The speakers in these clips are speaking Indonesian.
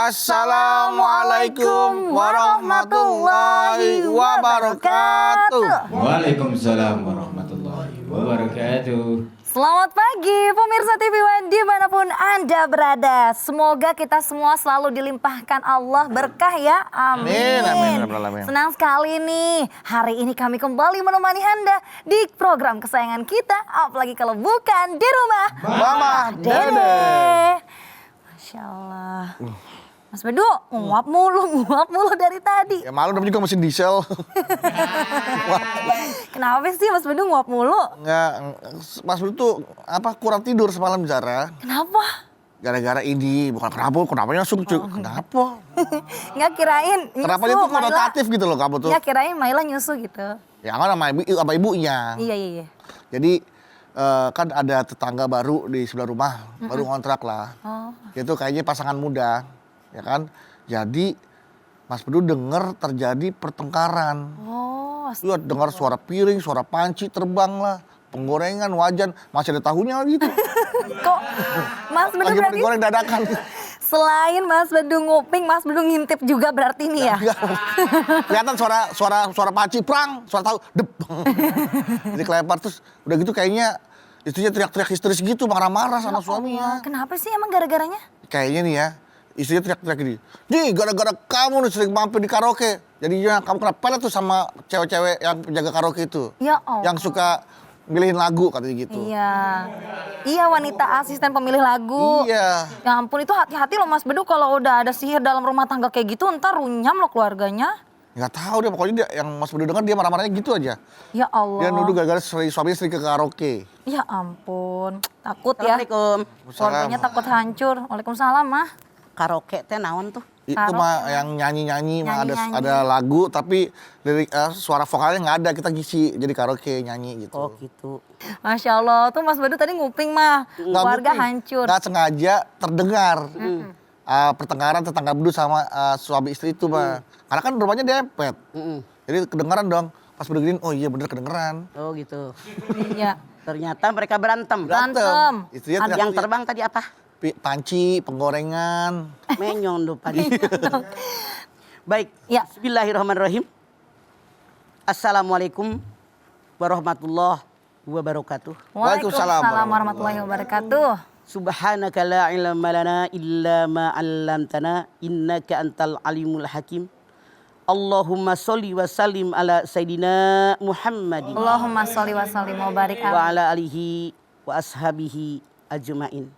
Assalamualaikum warahmatullahi wabarakatuh. Waalaikumsalam warahmatullahi wabarakatuh. Selamat pagi pemirsa TV One dimanapun Anda berada. Semoga kita semua selalu dilimpahkan Allah berkah ya. Amin. Amin. Senang sekali nih. Hari ini kami kembali menemani Anda di program kesayangan kita. Apalagi kalau bukan di rumah Mama Dede. Masya Allah. Mas Bedu nguap mulu dari tadi. Ya malu namanya juga mesin diesel. Kenapa sih Mas Bedu nguap mulu? Nggak, Mas Budi tuh kurang tidur semalam Zara. Kenapa? Gara-gara ini, bukan kenapanya langsung kenapa? Nggak kirain nyusu. Kenapa itu Maila. konotatif gitu loh kamu tuh? Nggak kirain Maila nyusu gitu. Ya kan sama ibunya. Iya. Jadi kan ada tetangga baru di sebelah rumah, baru ngontrak lah. Oh. Itu kayaknya pasangan muda, ya kan? Jadi Mas Bedu denger terjadi pertengkaran. Oh. Lihat dengar suara piring, suara panci terbang lah, penggorengan, wajan, masih ada tahunya lagi tuh. Kok Mas Bedu Lagi berarti goreng dadakan. selain Mas Bedu nguping, Mas Bedu ngintip juga berarti nih ya? Kelihatan suara panci prang, suara tahu dep. Jadi kelempar terus udah gitu kayaknya istrinya teriak-teriak histeris gitu, marah-marah sama suaminya. Kenapa sih emang gara-garanya? Kayaknya nih ya, istrinya teriak-teriak gini. Nih gara-gara kamu nih sering mampir di karaoke. Jadinya kamu kena pelet tuh sama cewek-cewek yang penjaga karaoke itu. Ya Allah. Yang suka milihin lagu katanya gitu. Iya wanita asisten pemilih lagu. Iya. Ya ampun itu hati-hati loh Mas Bedu kalau udah ada sihir dalam rumah tangga kayak gitu ntar runyam loh keluarganya. Nggak tahu deh pokoknya dia, yang Mas Bedu dengar dia marah-marahnya gitu aja. Ya Allah. Dia nuduh gara-gara suaminya sering ke karaoke. Ya ampun, takut ya. Assalamualaikum. Keluarganya takut hancur. Waalaikumsalam mah. Karaoke teh naon tuh? Itu Karaoke. mah yang nyanyi-nyanyi mah Nyanyi-nyanyi. ada lagu tapi lirik suara vokalnya nggak ada, kita ngisi jadi karaoke nyanyi gitu. Oh gitu. Masya Allah, tuh Mas Bedu tadi nguping mah. Nggak Keluarga mungkin. hancur. Nggak sengaja terdengar pertengkaran tetangga Bedu sama suami istri itu mah. Karena kan rumahnya dempet. Jadi kedengaran dong. Pas Bedu giniin, oh iya bener kedengeran. Oh gitu. Iya. Ternyata mereka berantem. Berantem. Istrinya Yang terbang tadi apa? panci, penggorengan. Menyong lupa. Baik. Ya. Bismillahirrahmanirrahim. Assalamualaikum warahmatullahi wabarakatuh. Waalaikumsalam warahmatullahi wabarakatuh. Subhanaka la ilma lana illa ma 'allamtana innaka antal alimul hakim. Allahumma sholli wa sallim ala sayidina Muhammadin Allahumma sholli wa sallim wa barik wa ala alihi wa ashabihi ajmain.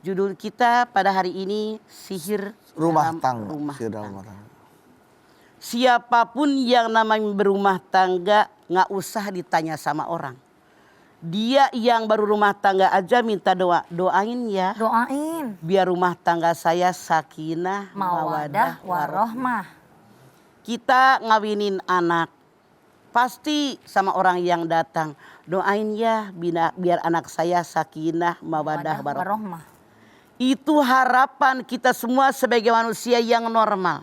Judul kita pada hari ini sihir Rumah dalam tangga. rumah Sihir dalam tangga. rumah tangga. Siapapun yang namanya berumah tangga nggak usah ditanya sama orang. Dia yang baru rumah tangga aja minta doain ya. Doain. Biar rumah tangga saya sakinah, Mawadah warohmah. Kita ngawinin anak. Pasti sama orang yang datang. Doain ya biar anak saya sakinah, mawadah warohmah. warohmah. Itu harapan kita semua sebagai manusia yang normal.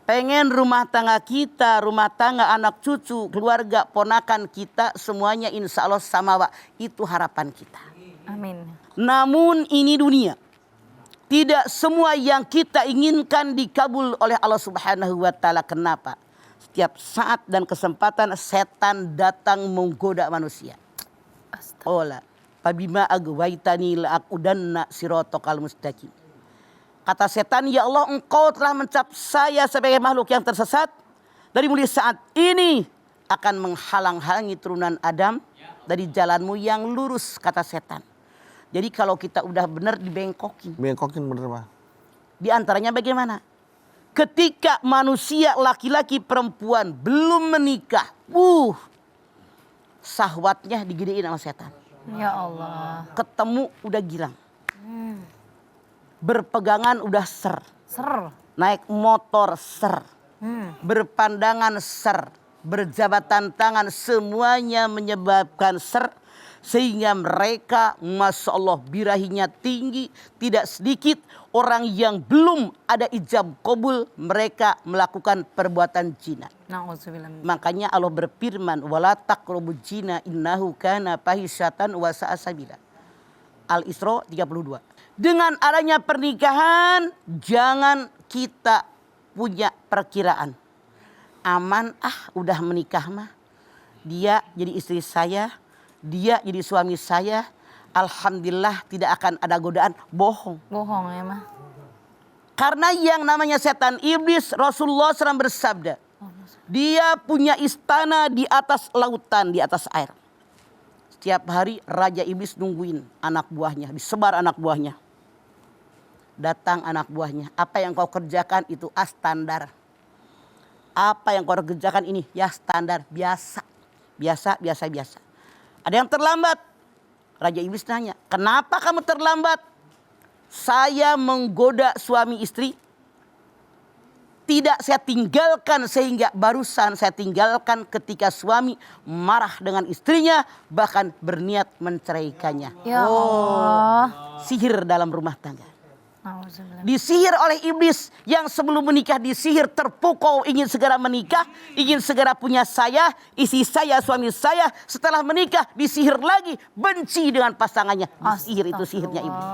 Pengen rumah tangga kita, rumah tangga anak cucu, keluarga, ponakan kita semuanya insya Allah sama Pak. Itu harapan kita. Amin. Namun ini dunia. Tidak semua yang kita inginkan dikabul oleh Allah Subhanahu wa taala. Kenapa? Setiap saat dan kesempatan setan datang menggoda manusia. Ola, fabima agwaitani la'aqudanna siratal mustaqim. Kata setan, ya Allah engkau telah mencap saya sebagai makhluk yang tersesat. Dari mulai saat ini akan menghalang-halangi turunan Adam dari jalanmu yang lurus, kata setan. Jadi kalau kita udah benar dibengkokin. Bengkokin bener mah. Di antaranya bagaimana? Ketika manusia laki-laki perempuan belum menikah. Sahwatnya digedein sama setan. Ya Allah. Ketemu udah gilang. Berpegangan udah ser. Ser. Naik motor ser. Berpandangan ser. Berjabatan tangan semuanya menyebabkan ser. Sehingga mereka Masya Allah birahinya tinggi. Tidak sedikit orang yang belum ada ijab kabul. Mereka melakukan perbuatan zina. Na'udzubillah. Makanya Allah berfirman. Wala taqrabuz zina innahu kana fahisyatan wa sa'a sabila. Al-Isra 32. Dengan adanya pernikahan, jangan kita punya perkiraan. Aman udah menikah mah. Dia jadi istri saya, dia jadi suami saya. Alhamdulillah tidak akan ada godaan. Bohong. Bohong ya mah. Karena yang namanya setan iblis, Rasulullah SAW bersabda, dia punya istana di atas lautan, di atas air. Setiap hari Raja Iblis nungguin anak buahnya, disebar anak buahnya. Datang anak buahnya, apa yang kau kerjakan itu standar. Apa yang kau kerjakan ini ya standar, biasa. Biasa. Ada yang terlambat. Raja Iblis nanya, kenapa kamu terlambat? Saya menggoda suami istri. Tidak saya tinggalkan sehingga barusan saya tinggalkan ketika suami marah dengan istrinya. Bahkan berniat menceraikannya. Ya Allah. Sihir dalam rumah tangga. Nauzubillah. Disihir oleh iblis yang sebelum menikah disihir terpukau ingin segera menikah. Ingin segera punya saya, istri saya, suami saya. Setelah menikah disihir lagi benci dengan pasangannya. Disihir itu sihirnya iblis.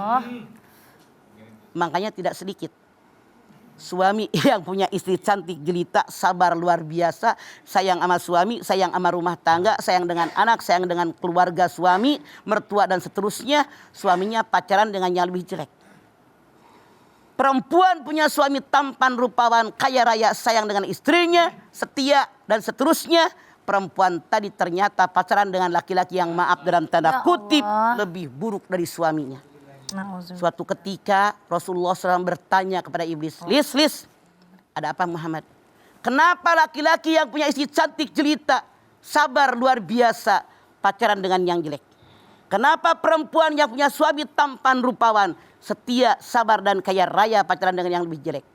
Makanya tidak sedikit suami yang punya istri cantik, jelita, sabar luar biasa, sayang sama suami, sayang sama rumah tangga, sayang dengan anak, sayang dengan keluarga suami, mertua dan seterusnya, suaminya pacaran dengan yang lebih jelek. Perempuan punya suami tampan, rupawan, kaya raya, sayang dengan istrinya, setia dan seterusnya. Perempuan tadi ternyata pacaran dengan laki-laki yang maaf dalam tanda kutip lebih buruk dari suaminya. Suatu ketika Rasulullah SAW bertanya kepada iblis, Lis, ada apa Muhammad? Kenapa laki-laki yang punya istri cantik jelita, sabar luar biasa, pacaran dengan yang jelek? Kenapa perempuan yang punya suami tampan rupawan, setia, sabar dan kaya raya, pacaran dengan yang lebih jelek?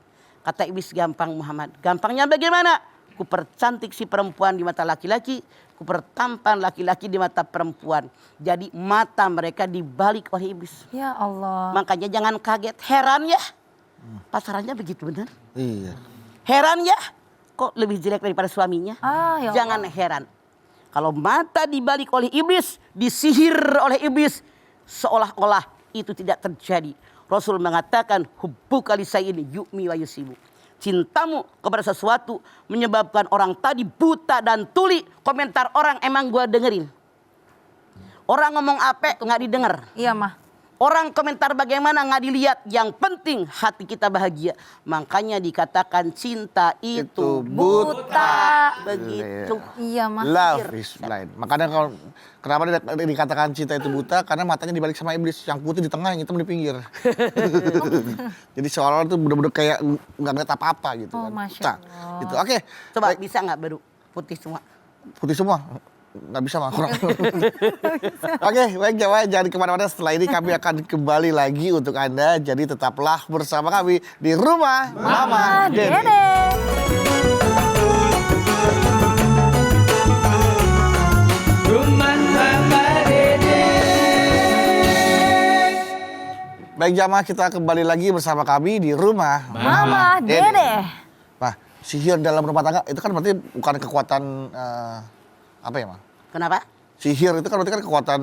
Kata iblis, gampang Muhammad. Gampangnya bagaimana? Ku percantik si perempuan di mata laki-laki, ku pertampan laki-laki di mata perempuan. Jadi mata mereka dibalik oleh iblis. Ya Allah. Makanya jangan kaget. Heran ya. Pasarannya begitu benar. Iya. Heran ya. Kok lebih jelek daripada suaminya? Ya Jangan heran. Kalau mata dibalik oleh iblis, disihir oleh iblis, seolah-olah itu tidak terjadi. Rasul mengatakan, hubbuka lisai'in yu'mi wa yusibu. Cintamu kepada sesuatu menyebabkan orang tadi buta dan tuli. Komentar orang emang gua dengerin. Orang ngomong apa nggak didengar. Iya mah. Orang komentar bagaimana nggak dilihat. Yang penting hati kita bahagia. Makanya dikatakan cinta itu buta. Begitu. Iya mah. Love is blind. Makanya kalau kenapa dikatakan cinta itu buta? Karena matanya dibalik sama iblis. Yang putih di tengah, yang hitam di pinggir. Jadi seolah-olah itu bener-bener kayak nggak ngeliat apa-apa gitu. Oh, kan. Masya Buta. Allah. Gitu. Oke. Coba Baik. bisa nggak baru putih semua? Putih semua? Nggak bisa mah. Kurang. Oke, baik Jawa. Jangan kemana-mana. Setelah ini kami akan kembali lagi untuk Anda. Jadi tetaplah bersama kami di Rumah Mama Dede. Rumah Mama Dede. Baik jamaah, kita kembali lagi bersama kami di Rumah Mama Dede. Nah, sihir dalam rumah tangga itu kan berarti bukan kekuatan apa ya, Ma? Kenapa? Sihir itu kan berarti kan kekuatan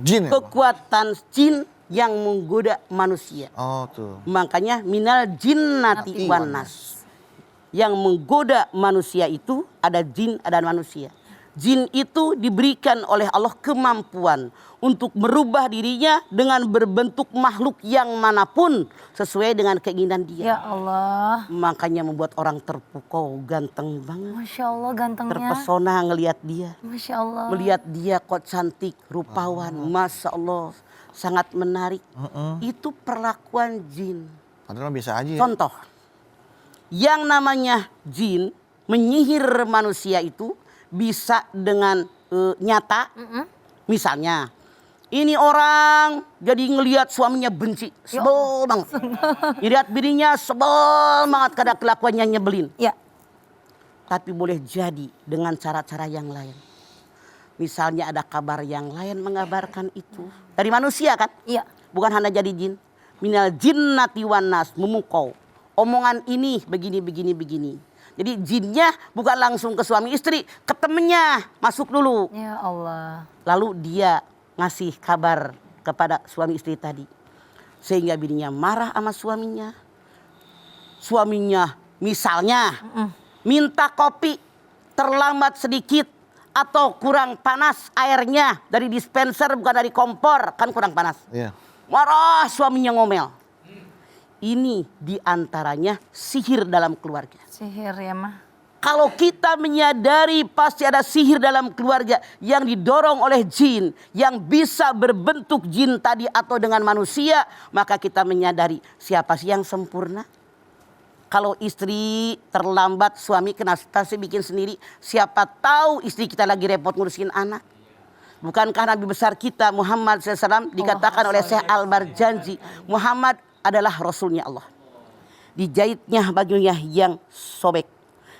jin ya, Ma? Kekuatan jin yang menggoda manusia. Oh, tuh. Makanya minal jinnati wan nas. Yang menggoda manusia itu ada jin, ada manusia. Jin itu diberikan oleh Allah kemampuan untuk merubah dirinya dengan berbentuk makhluk yang manapun sesuai dengan keinginan dia. Ya Allah. Makanya membuat orang terpukau, ganteng banget. Masya Allah gantengnya. Terpesona ngelihat dia. Masya Allah. Melihat dia kok cantik, rupawan, Masya Allah, sangat menarik. Itu perlakuan jin. Padahal biasa aja ya. Contoh, yang namanya jin menyihir manusia itu bisa dengan nyata. Misalnya, ini orang jadi ngelihat suaminya benci, sebel banget. Lihat bininya sebel banget karena kelakuannya nyebelin. Ya. Tapi boleh jadi dengan cara-cara yang lain. Misalnya ada kabar yang lain mengabarkan itu. Dari manusia kan? Iya. Bukan hanya jadi jin. Minal jinnati wan nas, memukau. Omongan ini begini. Jadi jinnya bukan langsung ke suami istri, ke temennya masuk dulu. Ya Allah. Lalu dia ngasih kabar kepada suami istri tadi. Sehingga bininya marah sama suaminya. Suaminya misalnya minta kopi terlambat sedikit atau kurang panas airnya dari dispenser bukan dari kompor, kan kurang panas. Iya. Marah suaminya ngomel. Ini diantaranya sihir dalam keluarga. Sihir ya mah. Kalau kita menyadari pasti ada sihir dalam keluarga yang didorong oleh jin, yang bisa berbentuk jin tadi atau dengan manusia, maka kita menyadari siapa sih yang sempurna. Kalau istri terlambat, suami kenapa sih bikin sendiri? Siapa tahu istri kita lagi repot ngurusin anak. Bukankah Nabi besar kita Muhammad SAW dikatakan oleh Syekh Al-Barjanji, Muhammad adalah Rasulnya Allah. Dijahitnya bajunya yang sobek,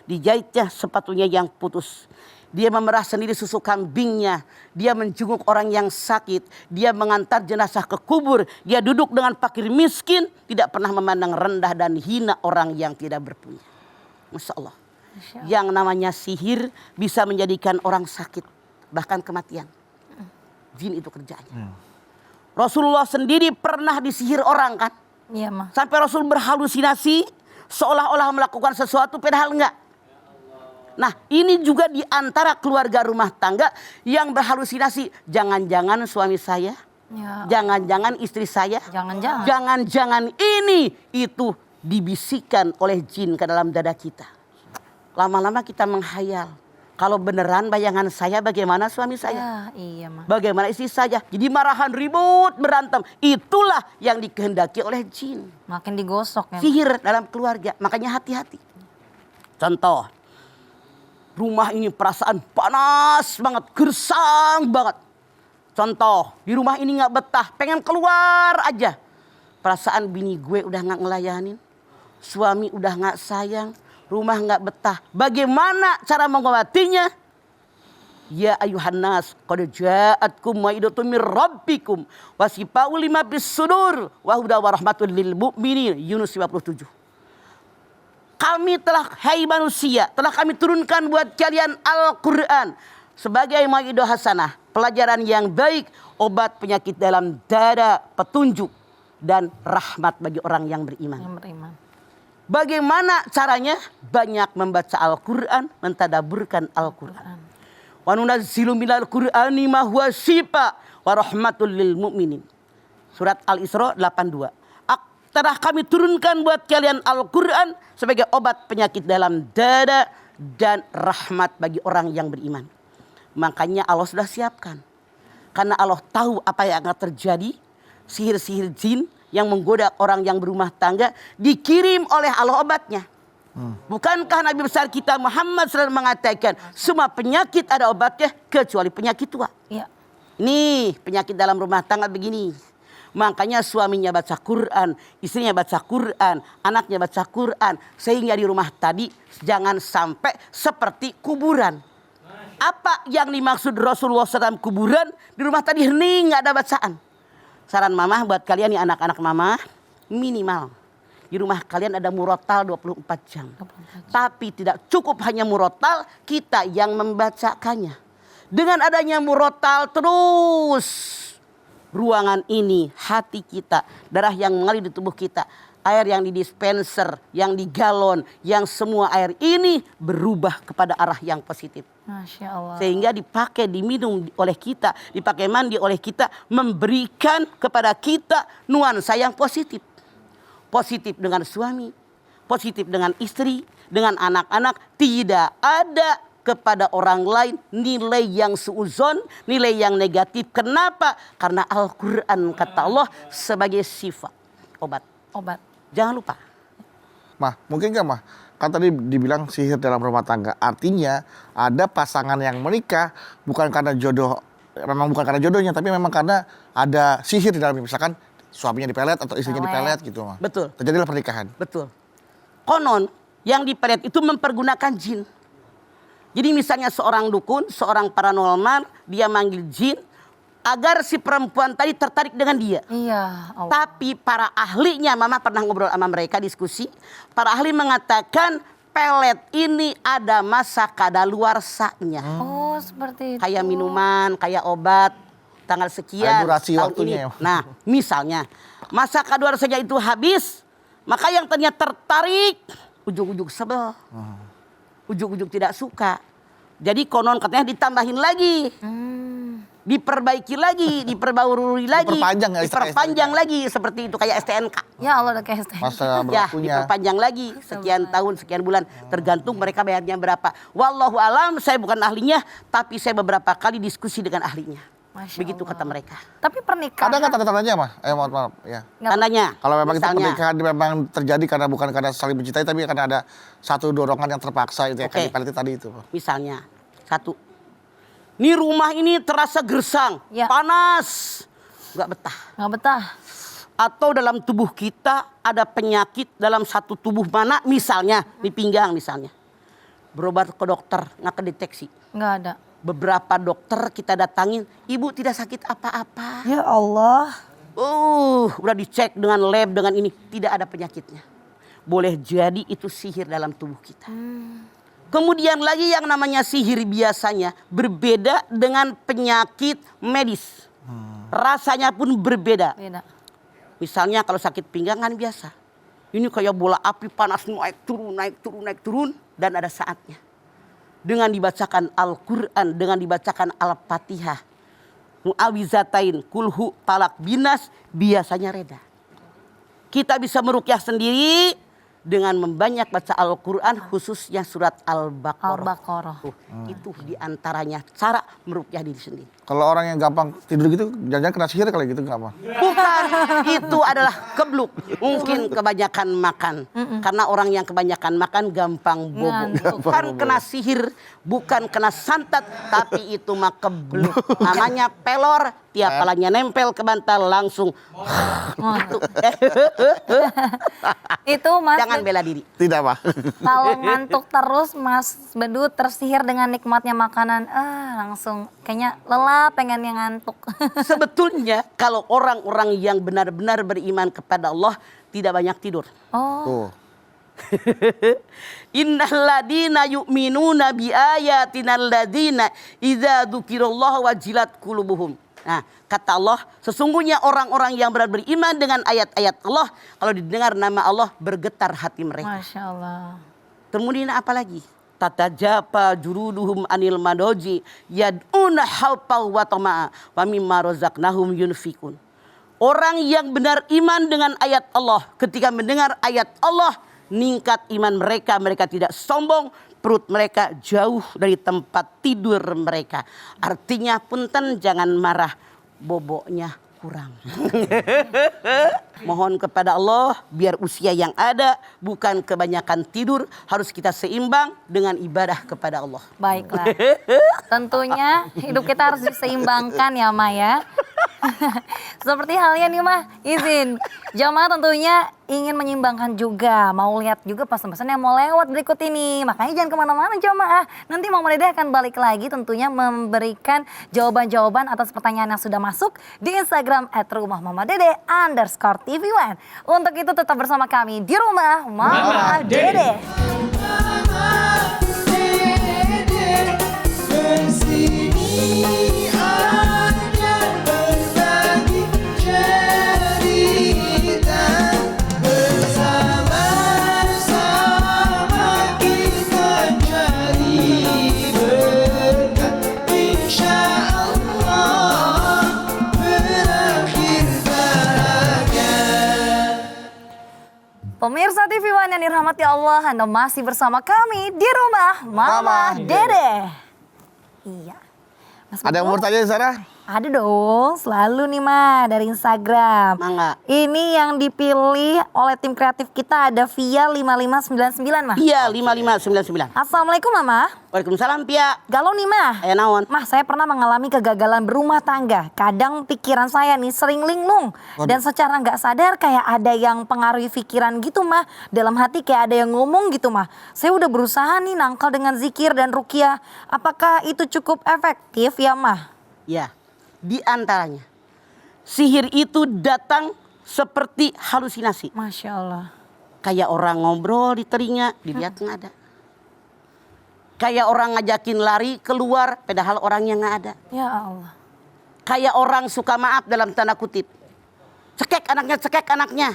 dijahitnya sepatunya yang putus. Dia memerah sendiri susu kambingnya. Dia menjenguk orang yang sakit. Dia mengantar jenazah ke kubur. Dia duduk dengan fakir miskin. Tidak pernah memandang rendah dan hina orang yang tidak berpunya. Masya Allah. Yang namanya sihir bisa menjadikan orang sakit. Bahkan kematian. Jin itu kerjanya. Rasulullah sendiri pernah disihir orang kan. Iya mah. Sampai Rasul berhalusinasi. Seolah-olah melakukan sesuatu padahal enggak. Nah ini juga di antara keluarga rumah tangga yang berhalusinasi. Jangan-jangan suami saya, Ya. jangan-jangan istri saya, Jangan-jangan. jangan-jangan ini itu dibisikkan oleh jin ke dalam dada kita. Lama-lama kita menghayal. Kalau beneran bayangan saya bagaimana suami saya? Ya, iya mah. Bagaimana istri saya? Jadi marahan, ribut, berantem. Itulah yang dikehendaki oleh jin. Makin digosok ya. Sihir dalam keluarga. Makanya hati-hati. Contoh. Rumah ini perasaan panas banget. Gersang banget. Contoh. Di rumah ini gak betah. Pengen keluar aja. Perasaan bini gue udah gak ngelayanin. Suami udah gak sayang. Rumah gak betah. Bagaimana cara mengobatinya? Ya ayuhan nas. Qad ja'atkum ma'idatun mir rabbikum. Wasifa'u lima bis sudur. Wahuda warahmatul lil mu'minin. Yunus 57. Kami telah, hai manusia, telah kami turunkan buat kalian Al-Quran sebagai maidah hasanah, pelajaran yang baik, obat penyakit dalam dada, petunjuk, dan rahmat bagi orang yang beriman. Yang beriman. Bagaimana caranya? Banyak membaca Al-Quran, mentadaburkan Al-Quran. Wa nunazzilu minal Qur'ani ma huwa syifa wa rahmatul lil mu'minin. Surat Al-Isra 82. Telah kami turunkan buat kalian Al-Quran sebagai obat penyakit dalam dada dan rahmat bagi orang yang beriman. Makanya Allah sudah siapkan. Karena Allah tahu apa yang akan terjadi. Sihir-sihir jin yang menggoda orang yang berumah tangga dikirim oleh Allah obatnya. Bukankah Nabi besar kita Muhammad SAW mengatakan semua penyakit ada obatnya kecuali penyakit tua. Iya. Nih penyakit dalam rumah tangga begini. Makanya suaminya baca Quran, istrinya baca Quran, anaknya baca Quran. Sehingga di rumah tadi jangan sampai seperti kuburan. Apa yang dimaksud Rasulullah SAW kuburan? Di rumah tadi hening, gak ada bacaan. Saran mama buat kalian nih anak-anak mama, minimal. Di rumah kalian ada murotal 24 jam. Tapi tidak cukup hanya murotal, kita yang membacakannya. Dengan adanya murotal terus. Ruangan ini, hati kita, darah yang mengalir di tubuh kita, air yang di dispenser, yang di galon, yang semua air ini berubah kepada arah yang positif. Masya Allah. Sehingga dipakai, diminum oleh kita, dipakai mandi oleh kita, memberikan kepada kita nuansa yang positif. Positif dengan suami, positif dengan istri, dengan anak-anak, tidak ada kepada orang lain nilai yang suuzon, nilai yang negatif. Kenapa? Karena Al-Quran kata Allah sebagai sifat obat. Obat. Jangan lupa. Mah, mungkin gak mah? Kan tadi dibilang sihir dalam rumah tangga. Artinya ada pasangan yang menikah bukan karena jodoh, memang bukan karena jodohnya, tapi memang karena ada sihir di dalamnya. Misalkan suaminya dipelet atau istrinya dipelet gitu mah. Betul. Terjadilah pernikahan. Betul. Konon yang dipelet itu mempergunakan jin. Jadi misalnya seorang dukun, seorang paranormal, dia manggil jin agar si perempuan tadi tertarik dengan dia. Iya. Allah. Tapi para ahlinya, mama pernah ngobrol sama mereka diskusi. Para ahli mengatakan pelet ini ada masa kadaluarsanya. Oh seperti itu. Kayak minuman, kayak obat. tanggal sekian. Ada durasi tahun waktunya ini. ya. Nah, misalnya masa kadaluarsanya itu habis, maka yang tadinya tertarik ujung-ujung sebel. Ujung-ujung tidak suka. Jadi konon katanya ditambahin lagi. Diperbaiki lagi, diperbarui lagi, Diperpanjang ya, diperpanjang lagi seperti itu kayak STNK. Ya Allah udah kayak STNK. Masa Ya, berlakunya. diperpanjang lagi sekian tahun, sekian bulan, tergantung mereka bayarnya berapa. Wallahu alam, saya bukan ahlinya, tapi saya beberapa kali diskusi dengan ahlinya. Masya Begitu Allah. kata mereka. Tapi pernikahan. Ada nggak tanda-tandanya mah? Maaf ya. Nggak- Tandanya, Kalau memang itu misalnya, pernikahan memang terjadi karena bukan karena saling mencintai, tapi karena ada satu dorongan yang terpaksa itu ya, Oke. kayak tadi itu. misalnya, satu, nih rumah ini terasa gersang, Ya. panas, nggak betah. Nggak betah. Atau dalam tubuh kita ada penyakit dalam satu tubuh mana, misalnya di pinggang misalnya. Berobat ke dokter, nggak kedeteksi. Nggak ada. Beberapa dokter kita datangin, ibu tidak sakit apa-apa. Ya Allah. Udah dicek dengan lab, dengan ini, tidak ada penyakitnya. Boleh jadi itu sihir dalam tubuh kita. Kemudian lagi yang namanya sihir biasanya berbeda dengan penyakit medis. Rasanya pun berbeda. Beda. Misalnya kalau sakit pinggang kan biasa. Ini kayak bola api panas naik turun, naik turun, naik turun. Dan ada saatnya. Dengan dibacakan Al-Quran, dengan dibacakan Al-Fatihah. Mu'awizatain, kulhu, talak, binas, biasanya reda. Kita bisa meruqyah sendiri dengan membanyak baca Al-Quran, khususnya surat Al-Baqarah. Al-Baqarah. Tuh, itu diantaranya cara meruqyah diri sendiri. Kalau orang yang gampang tidur gitu, jangan-jangan kena sihir kali gitu, nggak apa? Bukan, itu adalah kebluk. Mungkin kebanyakan makan. Karena orang yang kebanyakan makan gampang bobo. Ngantuk. Bukan kena sihir, bukan kena santet, tapi itu mah kebluk. Namanya pelor, tiap palanya nempel ke bantal langsung. Itu. Itu Mas. Jangan bela diri. Tidak, Pak. Kalau ngantuk terus Mas Bedut tersihir dengan nikmatnya makanan, langsung kayaknya lelah pengen yang ngantuk. Sebetulnya kalau orang-orang yang benar-benar beriman kepada Allah tidak banyak tidur. Oh, Tuh. Innalladzina yu'minuna bi ayatina alladzina idza dzukirallahu wajilat qulubuhum. Nah, kata Allah, sesungguhnya orang-orang yang benar beriman dengan ayat-ayat Allah, kalau didengar nama Allah bergetar hati mereka. Masya Allah. Kemudian apa lagi? Tatajapa juruduhum anil madoji yad'una haupau wa tama'a wa mimma razaqnahum yunfikun. Orang yang benar iman dengan ayat Allah, ketika mendengar ayat Allah, ningkat iman mereka, mereka tidak sombong, perut mereka jauh dari tempat tidur mereka. Artinya punten jangan marah, boboknya kurang. Mohon kepada Allah biar usia yang ada bukan kebanyakan tidur, harus kita seimbang dengan ibadah kepada Allah. Baiklah. Tentunya hidup kita harus diseimbangkan ya Ma ya. Seperti halnya nih Mah, izin. Jamaah tentunya ingin menyeimbangkan juga. Mau lihat juga pesan-pesan yang mau lewat berikut ini. Makanya jangan kemana-mana jamaah. Nanti Mama Dede akan balik lagi tentunya memberikan jawaban-jawaban atas pertanyaan yang sudah masuk di Instagram @rumahmamadede_TV1. Untuk itu tetap bersama kami di Rumah Mama Dede. Pemirsa TV One yang dirahmati Allah, Anda masih bersama kami di Rumah Mama Dede. Iya. Mas Ada yang mau bertanya, Sarah? Ada dong, selalu nih Ma dari Instagram. Mangga. Ini yang dipilih oleh tim kreatif kita ada Via 5599 Ma. Iya 5599. Assalamualaikum Mama. Waalaikumsalam Pia. Galau nih Ma. Aya naon? Mah, saya pernah mengalami kegagalan berumah tangga. Kadang pikiran saya nih sering linglung. Dan secara nggak sadar kayak ada yang pengaruhi pikiran gitu Mah. Dalam hati kayak ada yang ngomong gitu Mah. Saya udah berusaha nih nangkal dengan zikir dan ruqyah. Apakah itu cukup efektif ya Mah? Ya, di antaranya sihir itu datang seperti halusinasi. Masya Allah. Kayak orang ngobrol di telinga, dilihat nggak ada. Kayak orang ngajakin lari keluar, padahal orangnya nggak ada. Ya Allah. kayak orang suka maaf dalam tanda kutip. Cekek anaknya.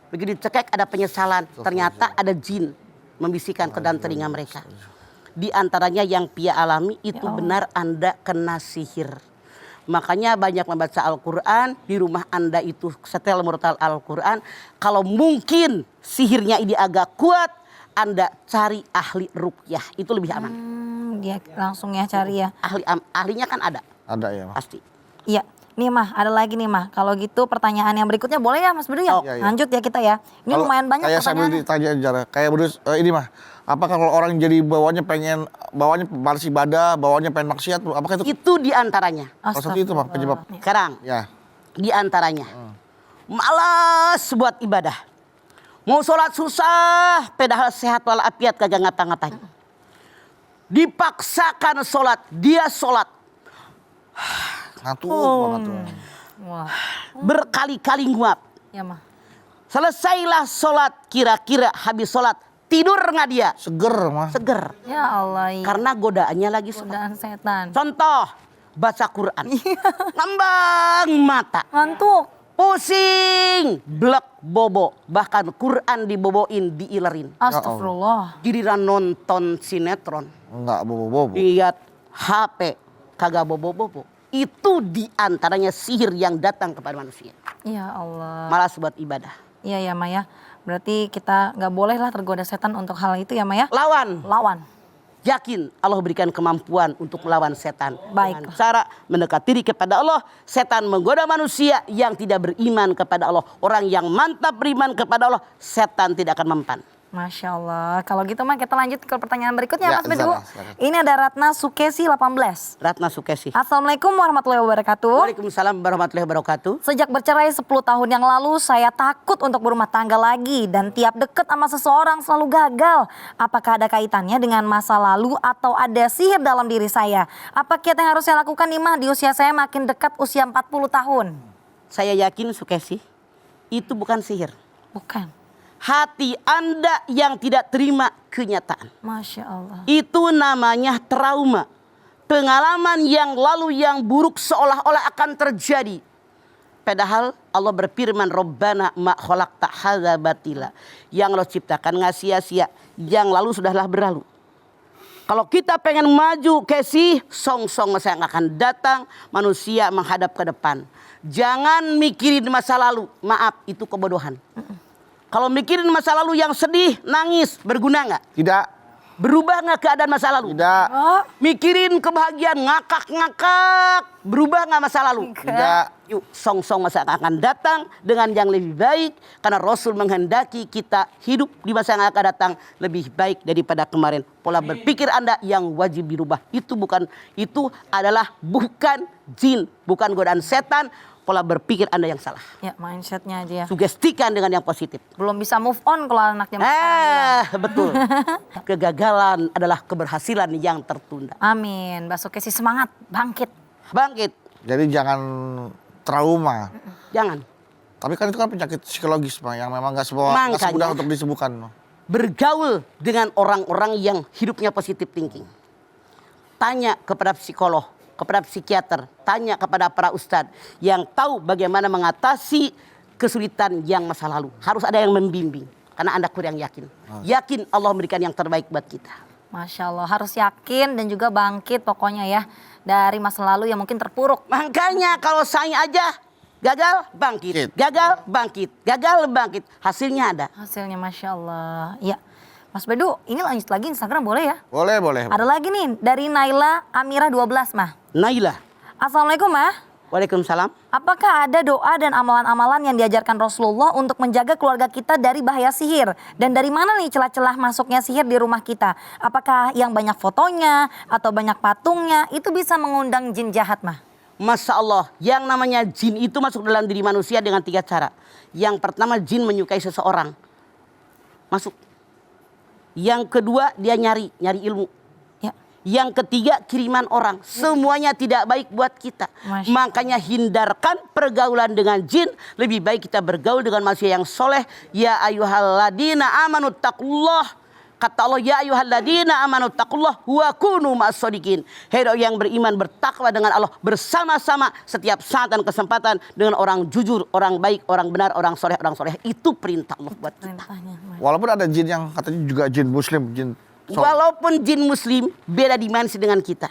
Begitu cekek ada penyesalan. Ternyata ada jin membisikkan ke dalam telinga mereka. Di antaranya yang Pia alami itu benar Anda kena sihir. Makanya banyak membaca Al-Quran. Di rumah Anda itu setel murotal Al-Quran. Kalau mungkin sihirnya ini agak kuat, Anda cari ahli ruqyah. Itu lebih aman. Dia langsung ya cari ya. Ahlinya kan ada. Ada ya, Mas. Pasti. Iya, nih mah ada lagi nih mah. Kalau gitu pertanyaan yang berikutnya boleh ya Mas Bedu ya? Iya, iya. Lanjut ya kita ya. Ini Kalau lumayan banyak kayak sambil pertanyaannya. ditanya aja, kayak Bedus ini mah. Apakah kalau orang jadi bawahnya balas ibadah, bawahnya pengen maksiat, apakah itu Itu di antaranya. salah satu itu mah penyebab? Sekarang, Ya. di antaranya. Malas buat ibadah. Mau sholat susah, padahal sehat walafiat kagak ngata-ngatain. Dipaksakan sholat, dia sholat. Ngantuk banget tuh. Wah, Berkali-kali nguap. ya mah. Selesailah sholat, kira-kira habis sholat. Tidur nggak dia? Seger mah. Seger. Ya Allah, iya. Karena godaannya lagi sholat. Godaan setan. Contoh, baca Quran. Ngambang mata. Ngantuk. Pusing, blek bobo, bahkan Quran diboboin, diilerin. Astagfirullah. Giliran nonton sinetron, Enggak bobo-bobo. lihat HP, kagak bobo-bobo. Itu diantaranya sihir yang datang kepada manusia. Ya Allah. Malas buat ibadah. Iya ya Maya. Berarti kita nggak boleh lah tergoda setan untuk hal itu ya Maya. Lawan, Lawan. yakin Allah berikan kemampuan untuk melawan setan. Baik. Dengan cara mendekat diri kepada Allah, setan menggoda manusia yang tidak beriman kepada Allah. Orang yang mantap beriman kepada Allah, setan tidak akan mempan. Masya Allah. Kalau gitu mah kita lanjut ke pertanyaan berikutnya Ya, Mas Bedu. silakan. Ini ada Ratna Sukesi 18. Ratna Sukesi. Assalamualaikum warahmatullahi wabarakatuh. Waalaikumsalam warahmatullahi wabarakatuh. Sejak bercerai 10 tahun yang lalu saya takut untuk berumah tangga lagi dan tiap deket sama seseorang selalu gagal. Apakah ada kaitannya dengan masa lalu atau ada sihir dalam diri saya? Apa kiat yang harus saya lakukan nih mah di usia saya makin dekat usia 40 tahun? Saya yakin Sukesi, itu bukan sihir. Bukan. Hati Anda yang tidak terima kenyataan. Masya Allah. Itu namanya trauma. Pengalaman yang lalu yang buruk seolah-olah akan terjadi. Padahal Allah berfirman, Rabbana ma khalaqta hadza batila. Yang Allah ciptakan nggak sia-sia. Yang lalu sudahlah berlalu. Kalau kita pengen maju Kesi, song-song masa yang akan datang, manusia menghadap ke depan. Jangan mikirin masa lalu. Maaf, itu kebodohan. Kalau mikirin masa lalu yang sedih, nangis, berguna nggak? Tidak. Berubah nggak keadaan masa lalu? Tidak. Oh, Mikirin kebahagiaan, ngakak-ngakak, berubah nggak masa lalu? Tidak. Yuk, song-song masa yang akan datang dengan yang lebih baik. Karena Rasul menghendaki kita hidup di masa yang akan datang lebih baik daripada kemarin. Pola berpikir Anda yang wajib dirubah. Itu adalah bukan jin, bukan godaan setan. Pola berpikir Anda yang salah. ya mindsetnya aja ya. Sugestikan dengan yang positif. Belum bisa move on kalau anaknya masih sekarang. Betul. Kegagalan adalah keberhasilan yang tertunda. Amin. Mbak Sukesi semangat, bangkit. Bangkit. Jadi jangan trauma. Jangan. Tapi kan itu kan penyakit psikologis Pak, yang memang nggak Makanya. semudah untuk disembuhkan. Bergaul dengan orang-orang yang hidupnya positif thinking. Tanya kepada psikolog, kepada psikiater, tanya kepada para ustadz yang tahu bagaimana mengatasi kesulitan yang masa lalu. Harus ada yang membimbing, karena Anda kurang yakin. Yakin Allah memberikan yang terbaik buat kita. Masya Allah, harus yakin dan juga bangkit pokoknya ya. Dari masa lalu yang mungkin terpuruk. Makanya kalau saya aja gagal, bangkit. Gagal, bangkit. Gagal, bangkit. Hasilnya ada. Hasilnya Masya Allah. Ya, Mas Bedu, ini lanjut lagi Instagram boleh ya? Boleh, boleh. Ada lagi nih dari Naila Amira 12 mah. Naila. Assalamualaikum mah. Waalaikumsalam. Apakah ada doa dan amalan-amalan yang diajarkan Rasulullah untuk menjaga keluarga kita dari bahaya sihir? Dan dari mana nih celah-celah masuknya sihir di rumah kita? Apakah yang banyak fotonya atau banyak patungnya itu bisa mengundang jin jahat mah? Masya Allah, yang namanya jin itu masuk dalam diri manusia dengan 3 cara. Yang pertama, jin menyukai seseorang. Masuk. Yang kedua, dia nyari ilmu. Ya. Yang ketiga, kiriman orang. Semuanya tidak baik buat kita. Masya Makanya hindarkan pergaulan dengan jin. Lebih baik kita bergaul dengan manusia yang soleh. Ya ayyuhalladzina amanu taqullah. Kata Allah, ya ayyuhalladzina amanu taqullah wa kunu ma'as-shodiqin. Hei yang beriman, bertakwa dengan Allah bersama-sama setiap saat dan kesempatan dengan orang jujur, orang baik, orang benar, orang soleh, orang soleh. Itu perintah Allah buat kita. Walaupun ada jin yang katanya juga jin muslim, jin Walaupun jin muslim beda dimensi dengan kita.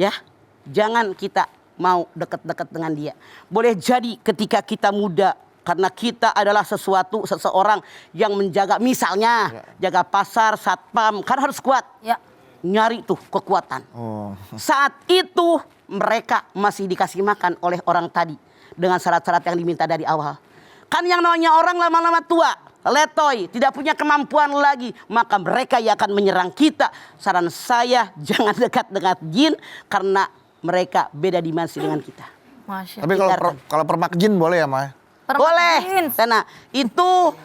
Ya, jangan kita mau dekat-dekat dengan dia. Boleh jadi ketika kita muda, karena kita adalah seseorang yang menjaga, misalnya jaga pasar, satpam, kan harus kuat. Ya. Nyari tuh kekuatan. Oh. Saat itu mereka masih dikasih makan oleh orang tadi dengan syarat-syarat yang diminta dari awal. Kan yang namanya orang lama-lama tua, letoy, tidak punya kemampuan lagi, maka mereka yang akan menyerang kita. Saran saya jangan dekat dengan jin karena mereka beda dimensi dengan kita. Masya Tapi kalau permak jin boleh ya, Ma? Boleh. Nah, itu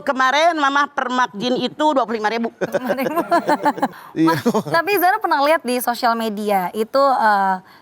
kemarin Mama permak jin itu 25.000. Iya. Tapi Zara pernah lihat di sosial media itu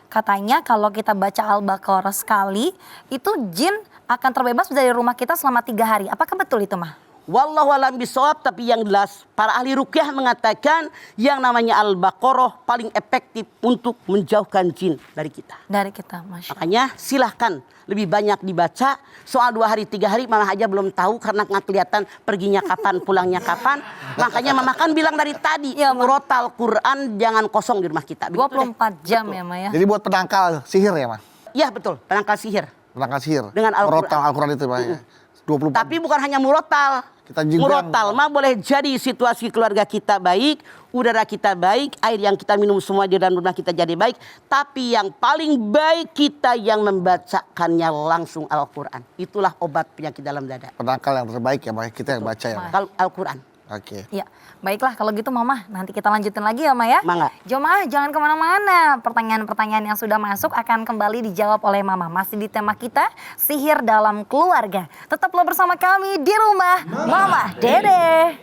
katanya kalau kita baca Al-Baqarah sekali itu jin akan terbebas dari rumah kita selama 3 hari. Apakah betul itu, Mah? Wallahu alam bisawab, tapi yang jelas para ahli ruqyah mengatakan yang namanya Al-Baqarah paling efektif untuk menjauhkan jin dari kita. Dari kita, Masya Allah. Makanya silahkan lebih banyak dibaca. Soal 2 hari 3 hari Mama aja belum tahu karena nggak kelihatan perginya kapan, pulangnya kapan. Makanya Mama kan bilang dari tadi, Ya, Ma. murotal Quran jangan kosong di rumah kita. Begitu deh. 24 jam ya, Ma ya. Jadi buat penangkal sihir ya, Ma? Iya betul, penangkal sihir. Penangkal sihir. Dengan Al-Quran. Merotal Al-Quran itu, Ma. Ya. 24. Tapi bukan hanya murotal. Kita juga Murotal mah boleh jadi situasi keluarga kita baik, udara kita baik, air yang kita minum semua di dalam rumah kita jadi baik. Tapi yang paling baik kita yang membacakannya langsung Al-Quran. Itulah obat penyakit dalam dada. penangkal yang terbaik ya, Ma. Kita yang baca ya, Ma. Al-Quran. Oke. Ya, baiklah kalau gitu Mama, nanti kita lanjutin lagi ya, Ma ya. Mangga. Jemaah jangan kemana-mana, pertanyaan-pertanyaan yang sudah masuk akan kembali dijawab oleh Mama. Masih di tema kita, sihir dalam keluarga. Tetaplah bersama kami di rumah Mama Dede.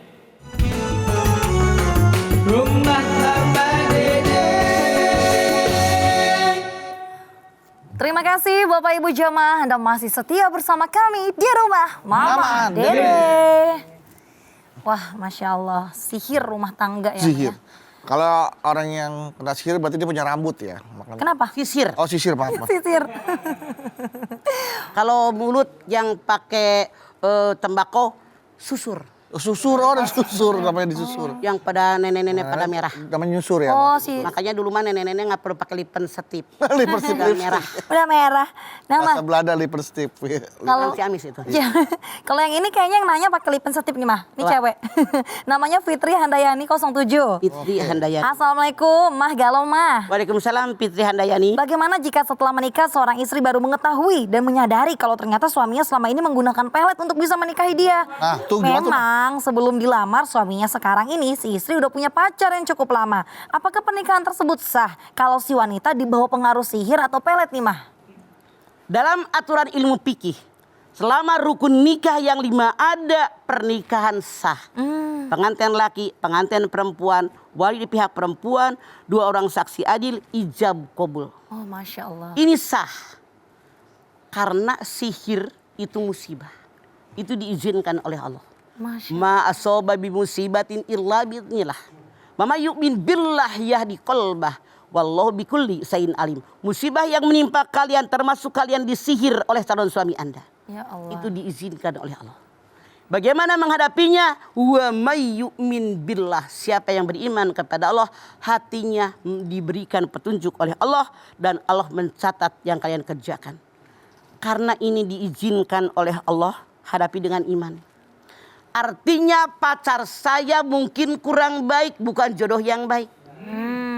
Rumah Mama Dede. Terima kasih Bapak Ibu jemaah, Anda masih setia bersama kami di rumah Mama Mama Dede. Wah, Masya Allah, sihir rumah tangga ya. Sihir. Ya. Kalau orang yang kena sihir berarti dia punya rambut ya. Makanya- Kenapa? Sisir. Oh, sisir, maaf. Maaf. Sihir. Kalau mulut yang pakai tembakau, susur. Susur, orang susur, namanya disusur. Yang pada nenek-nenek pada merah. Namanya nyusur ya. Oh, si Makanya dulu mah nenek-nenek nggak perlu pakai lipen setip. Lipstick, Udah merah. udah merah. Nama Bahasa Belanda lipstick. kalau Si Amis itu. Ya, kalau yang ini kayaknya yang nanya pakai lipen setip nih, Mah. Ini Apa? cewek. Namanya Fitri Handayani 07. Fitri Handayani. Assalamualaikum, Mah Galau Mah. Waalaikumsalam Fitri Handayani. Bagaimana jika setelah menikah seorang istri baru mengetahui dan menyadari kalau ternyata suaminya selama ini menggunakan pelet untuk bisa menikahi dia? Nah, tuh gimana tuh, Memang sebelum dilamar suaminya sekarang ini si istri udah punya pacar yang cukup lama. Apakah pernikahan tersebut sah kalau si wanita dibawa pengaruh sihir atau pelet nih, Mah? Dalam aturan ilmu fikih, selama rukun nikah yang 5 ada, pernikahan sah. Pengantin laki, pengantin perempuan, wali di pihak perempuan, 2 orang saksi adil, ijab kabul. Oh, Masya Allah. Ini sah. Karena sihir itu musibah. Itu diizinkan oleh Allah. Masya Ma asoba bi musibatin illa bi'idznillah. Mama yu'min billah yahdi qalbah. Wallahu bikulli sayin alim. Musibah yang menimpa kalian termasuk kalian disihir oleh calon suami Anda. Ya Allah. Itu diizinkan oleh Allah. Bagaimana menghadapinya? Wa may yu'min billah. Siapa yang beriman kepada Allah, hatinya diberikan petunjuk oleh Allah dan Allah mencatat yang kalian kerjakan. Karena ini diizinkan oleh Allah, hadapi dengan iman. Artinya pacar saya mungkin kurang baik, bukan jodoh yang baik.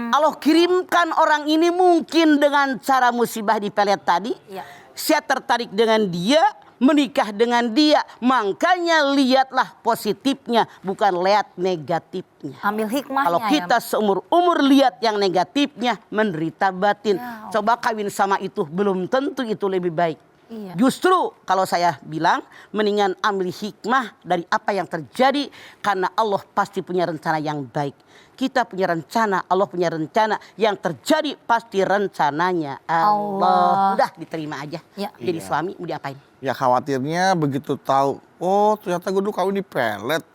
Allah kirimkan orang ini mungkin dengan cara musibah di pelet tadi. Ya. Saya tertarik dengan dia, menikah dengan dia. Makanya lihatlah positifnya, bukan lihat negatifnya. Ambil hikmahnya. Kalau kita seumur-umur lihat yang negatifnya, menderita batin. Ya. Coba kawin sama itu, belum tentu itu lebih baik. Iya. Justru kalau saya bilang mendingan ambil hikmah dari apa yang terjadi. Karena Allah pasti punya rencana yang baik. Kita punya rencana, Allah punya rencana. Yang terjadi pasti rencananya Allah. Udah diterima aja. Ya. Jadi suami mau diapain? Ya khawatirnya begitu tahu, oh ternyata gue dulu kawin di pelet.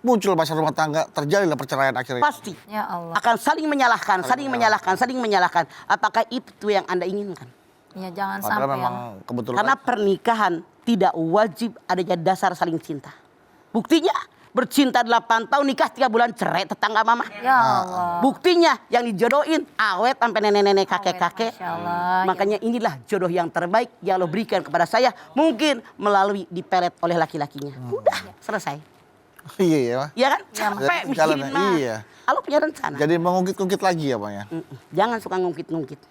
muncul masalah rumah tangga, terjadilah perceraian akhirnya. Pasti. Ya Allah. Akan saling menyalahkan. Apakah itu yang Anda inginkan? Ya jangan Padahal sampai memang yang kebetulan. Karena pernikahan tidak wajib adanya dasar saling cinta. Buktinya bercinta 8 tahun, nikah 3 bulan, cerai tetangga mama. ya Allah. Buktinya yang dijodohin awet sampai nenek-nenek kakek-kakek. Masya Allah. Makanya inilah jodoh yang terbaik yang Allah berikan kepada saya. Mungkin melalui dipelet oleh laki-lakinya. Udah selesai. Iya ya, Pak. Iya kan? Iya, Capek Mas. Jalan, mikirin mah. iya. Allah punya rencana. Jadi mengungkit-ungkit lagi ya, Pak ya. Jangan suka ngungkit-ngungkit.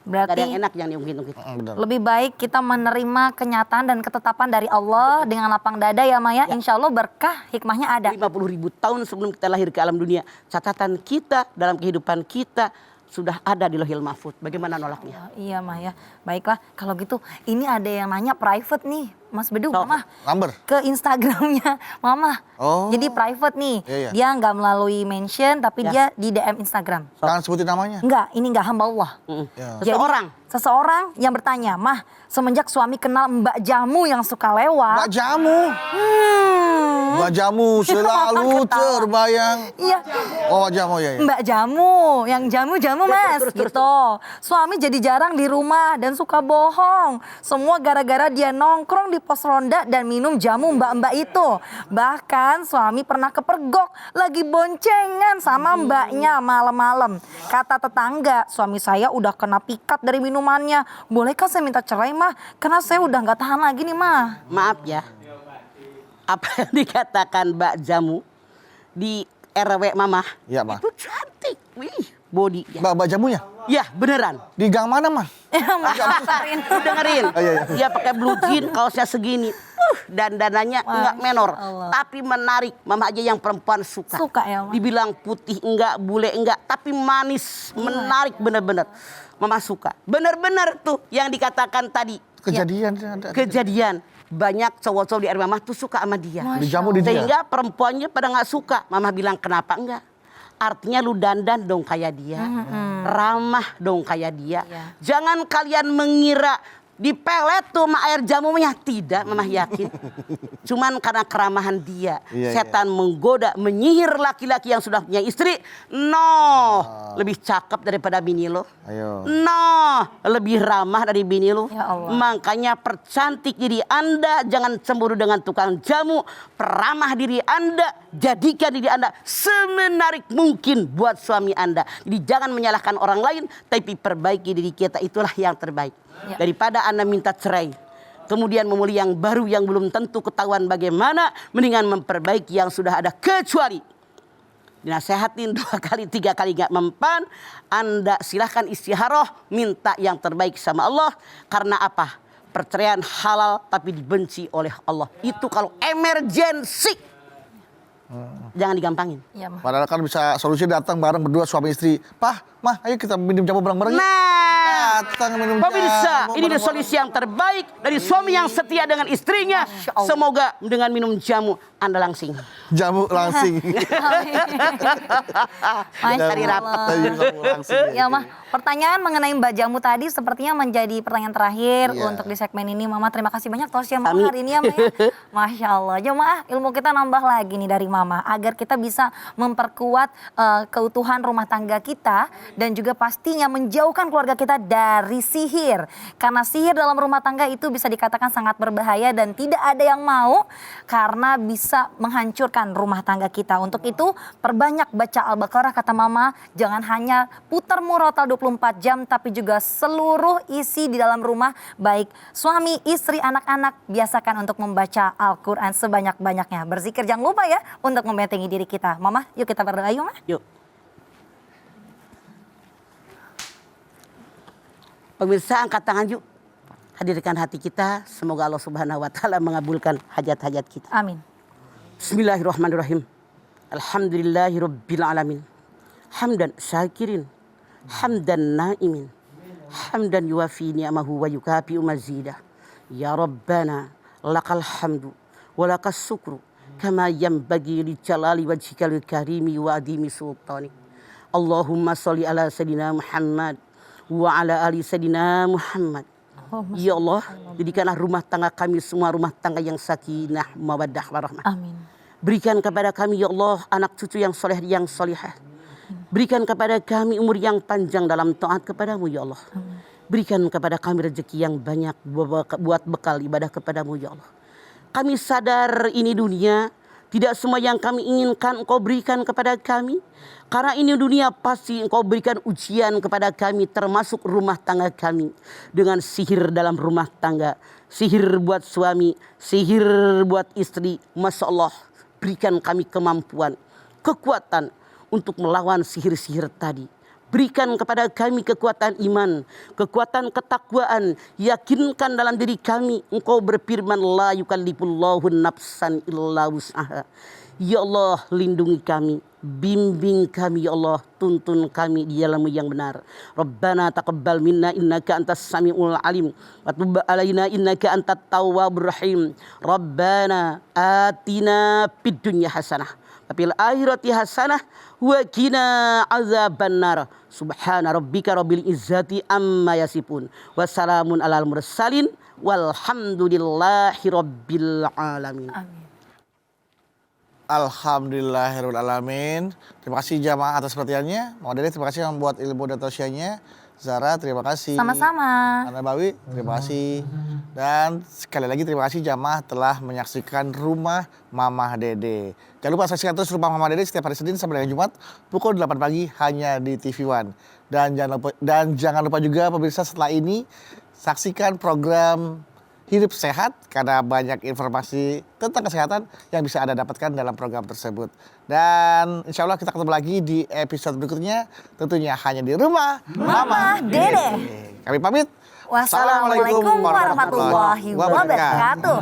Gak ada Berarti yang enak yang diungkit-ungkit. Benar. lebih baik kita menerima kenyataan dan ketetapan dari Allah dengan lapang dada ya Maya. Insya Allah berkah hikmahnya ada. 50.000 tahun sebelum kita lahir ke alam dunia, catatan kita dalam kehidupan kita sudah ada di Lauhil Mahfuz. Bagaimana nolaknya? Iya Maya. Baiklah kalau gitu ini ada yang nanya private nih Mas Bedu, So, Mama. Number. Ke Instagramnya Mama. Oh. Jadi private nih. Iya, iya. Dia nggak melalui mention tapi Ya. dia di DM Instagram. Jangan sebutin namanya. Enggak, ini enggak hamba Allah. Ya. Jadi, Seseorang. Seseorang yang bertanya, Mah, semenjak suami kenal Mbak Jamu yang suka lewat. Mbak Jamu. Mbak Jamu selalu Ketawa. terbayang. Iya, Oh, Mbak Jamu ya. Mbak Jamu, yang jamu-jamu Mas, gitu. Suami jadi jarang di rumah dan suka bohong. Semua gara-gara dia nongkrong di pos ronda dan minum jamu mbak-mbak itu. Bahkan suami pernah kepergok lagi boncengan sama mbaknya malam-malam. Kata tetangga, suami saya udah kena pikat dari minumannya. Bolehkah saya minta cerai mah? Karena saya udah nggak tahan lagi nih mah. Maaf ya. Apa yang dikatakan Mbak Jamu di RW Mama Iya, Mah. itu cantik. Wih, body. Mbak Jamunya Ya beneran. di gang mana, Mah? Masarin. Dengerin. Oh, iya, iya. Dia pakai blue jean, kaosnya segini. Dan dananya enggak menor. Allah. Tapi menarik. Mama aja yang perempuan suka. Suka ya, Mah. Dibilang putih enggak, bule enggak. Tapi manis, menarik bener-bener. Mama suka. Bener-bener tuh yang dikatakan tadi. Kejadian ada. Kejadian. Banyak cowok-cowok di RW Mama tuh suka sama dia. Dijamu di dia. Sehingga perempuannya pada nggak suka. Mama bilang kenapa enggak? Artinya lu dandan dong kayak dia. Ramah dong kayak dia. Iya. Jangan kalian mengira dipelet tuh sama air jamunya. Tidak, Mama yakin. Cuman karena keramahan dia. Iya, Setan menggoda, menyihir laki-laki yang sudah punya istri. No, lebih cakep daripada bini lo. Ayo. No, lebih ramah dari bini lu. Ya Allah. Makanya percantik diri Anda, jangan cemburu dengan tukang jamu. Peramah diri Anda, jadikan diri Anda semenarik mungkin buat suami Anda. Jadi jangan menyalahkan orang lain, tapi perbaiki diri kita, itulah yang terbaik. Ya. Daripada Anda minta cerai, kemudian memulai yang baru yang belum tentu ketahuan bagaimana, mendingan memperbaiki yang sudah ada. Kecuali dinasehatin 2 kali 3 kali gak mempan, Anda silahkan istikharah, minta yang terbaik sama Allah. Karena apa? Perceraian halal tapi dibenci oleh Allah. Itu kalau emergency. Jangan digampangin. Iya, Mah. Padahal kan bisa solusi datang bareng berdua suami istri. Pah, Mah, ayo kita minum jamu bareng-bareng. yuk." Nah, Datang minum pemirsa, jamu ini bareng-bareng. solusi yang terbaik dari suami yang setia dengan istrinya. Masya Allah. Semoga dengan minum jamu Anda langsing. Jamu langsing. Masya Cari rapat. Allah. Jamu langsing. Ya Mah, pertanyaan mengenai Mbak Jamu tadi sepertinya menjadi pertanyaan terakhir Iya. untuk di segmen ini. Mama terima kasih banyak Tosya Mama Amin. hari ini ya Mah ya. Masya Allah. Jemaah ilmu kita nambah lagi nih dari Mama. Agar kita bisa memperkuat keutuhan rumah tangga kita. Dan juga pastinya menjauhkan keluarga kita dari sihir. Karena sihir dalam rumah tangga itu bisa dikatakan sangat berbahaya dan tidak ada yang mau. Karena bisa menghancurkan rumah tangga kita. Untuk itu perbanyak baca Al-Baqarah kata Mama. Jangan hanya putar murotal 24 jam tapi juga seluruh isi di dalam rumah. Baik suami, istri, anak-anak biasakan untuk membaca Al-Quran sebanyak-banyaknya. Berzikir jangan lupa ya untuk membentengi diri kita. Mama yuk kita berdoa yuk Mama. Yuk. Pemirsa angkat tangan yuk. Hadirkan hati kita. Semoga Allah Subhanahu wa taala mengabulkan hajat-hajat kita. Amin. Bismillahirrahmanirrahim. Alhamdulillahirabbil alamin. Hamdan syakirin, hamdan naimin, hamdan yuwafi ni'amahu wa yukafi'u mazidah. Ya Rabbana lakal hamdu wa lakas syukru kama yanbaghi li jalali wajhikal karimi wa adimi sultanik. Allahumma sholli ala sayidina Muhammad wa ala ali sayidina Muhammad. Ya Allah, jadikanlah rumah tangga kami semua rumah tangga yang sakinah, mawaddah, warahmah. Amin. Berikan kepada kami ya Allah anak cucu yang soleh yang solihah. Berikan kepada kami umur yang panjang dalam taat kepadamu ya Allah. Berikan kepada kami rezeki yang banyak buat bekal ibadah kepadamu ya Allah. Kami sadar ini dunia, tidak semua yang kami inginkan Engkau berikan kepada kami. Karena ini dunia pasti Engkau berikan ujian kepada kami, termasuk rumah tangga kami. Dengan sihir dalam rumah tangga, sihir buat suami, sihir buat istri. Masya Allah, berikan kami kemampuan, kekuatan untuk melawan sihir-sihir tadi. Berikan kepada kami kekuatan iman, kekuatan ketakwaan. Yakinkan dalam diri kami, Engkau berfirman, la yukallifullahu nafsan illa wus'aha. Ya Allah, lindungi kami, bimbing kami ya Allah, tuntun kami di jalanmu yang benar. Rabbana taqabbal minna innaka antas samiul alim wa tub alaina innaka antat tawwabur rahim. Rabbana atina fid dunya hasanah wa fil akhirati hasanah wa qina azabannar. Subhana rabbika rabbil izzati amma yasifun wa salamun alal mursalin walhamdulillahi rabbil alamin. Amin. Alhamdulillahirrahmanirrahim. Terima kasih jamaah atas perhatiannya. Mama Dede terima kasih yang membuat ilmu dan tausiahnya. Zara terima kasih. Sama-sama. Ana Bawi terima kasih. Dan sekali lagi terima kasih jamaah telah menyaksikan Rumah Mama Dede. Jangan lupa saksikan terus Rumah Mama Dede setiap hari Senin sampai dengan Jumat pukul 8 pagi hanya di TV One. Dan jangan lupa juga pemirsa setelah ini saksikan program Hidup Sehat karena banyak informasi tentang kesehatan yang bisa Anda dapatkan dalam program tersebut. Dan insya Allah kita ketemu lagi di episode berikutnya, tentunya hanya di Rumah Mama Dede. Kami pamit. Wassalamualaikum warahmatullahi wabarakatuh.